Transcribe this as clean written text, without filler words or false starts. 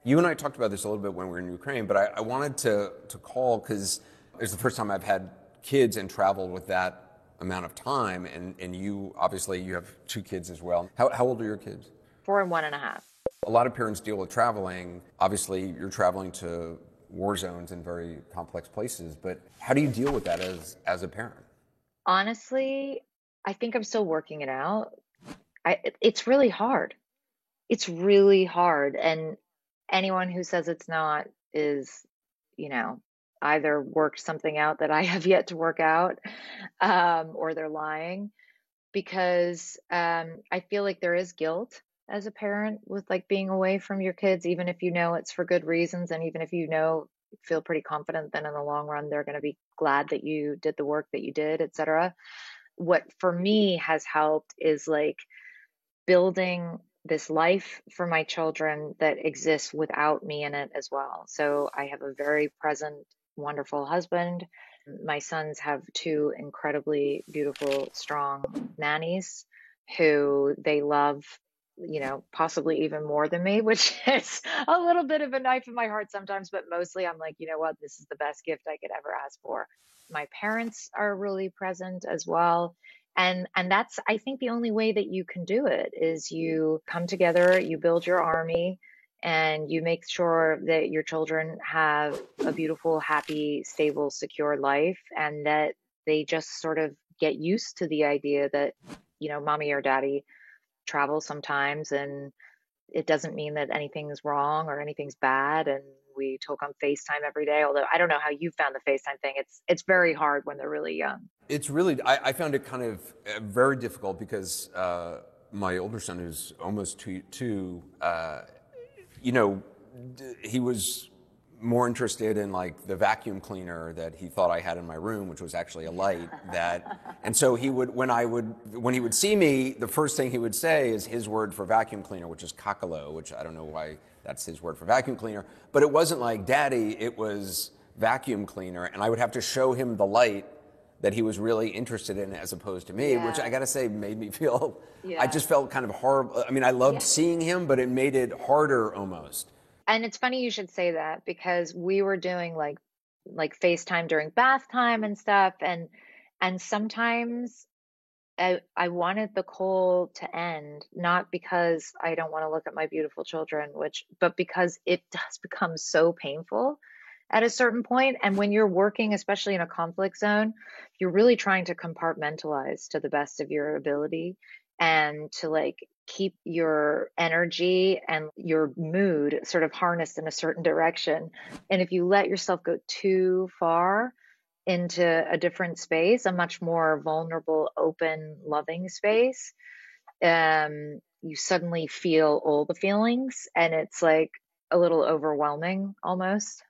You and I talked about this a little bit when we were in Ukraine, but I wanted to call because it's the first time I've had kids and traveled with that amount of time. And you, obviously, you have two kids as well. How old are your kids? 4 and 1.5. A lot of parents deal with traveling. Obviously, you're traveling to war zones in very complex places, but how do you deal with that as a parent? Honestly, I think I'm still working it out. It's really hard. It's really hard. And anyone who says it's not is, you know, either worked something out that I have yet to work out, or they're lying because I feel like there is guilt as a parent with like being away from your kids, even if you know it's for good reasons, and even if you know, feel pretty confident that in the long run they're going to be glad that you did the work that you did, etc. What for me has helped is like building this life for my children that exists without me in it as well. So I have a very present, wonderful husband. My sons have two incredibly beautiful, strong nannies who they love, possibly even more than me, which is a little bit of a knife in my heart sometimes, but mostly I'm like, you know what, this is the best gift I could ever ask for. My parents are really present as well. And that's, I think, the only way that you can do it is you come together, you build your army, and you make sure that your children have a beautiful, happy, stable, secure life, and that they just sort of get used to the idea that, mommy or daddy travel sometimes, and it doesn't mean that anything's wrong or anything's bad. And we talk on FaceTime every day. Although I don't know how you found the FaceTime thing. It's very hard when they're really young. It's really, I found it kind of very difficult because my older son, who's almost two, you know, he was more interested in like the vacuum cleaner that he thought I had in my room, which was actually a light and so he would, when he would see me, the first thing he would say is his word for vacuum cleaner, which is kakalo, which I don't know why that's his word for vacuum cleaner, but it wasn't like daddy, it was vacuum cleaner. And I would have to show him the light that he was really interested in as opposed to me, which I gotta say made me feel, I just felt kind of horrible. I mean, I loved seeing him, but it made it harder almost. And it's funny you should say that because we were doing like FaceTime during bath time and stuff, and sometimes I wanted the call to end, not because I don't want to look at my beautiful children, but because it does become so painful at a certain point. And when you're working, especially in a conflict zone, you're really trying to compartmentalize to the best of your ability and to like keep your energy and your mood sort of harnessed in a certain direction. And if you let yourself go too far into a different space, a much more vulnerable, open, loving space, you suddenly feel all the feelings and it's like a little overwhelming almost.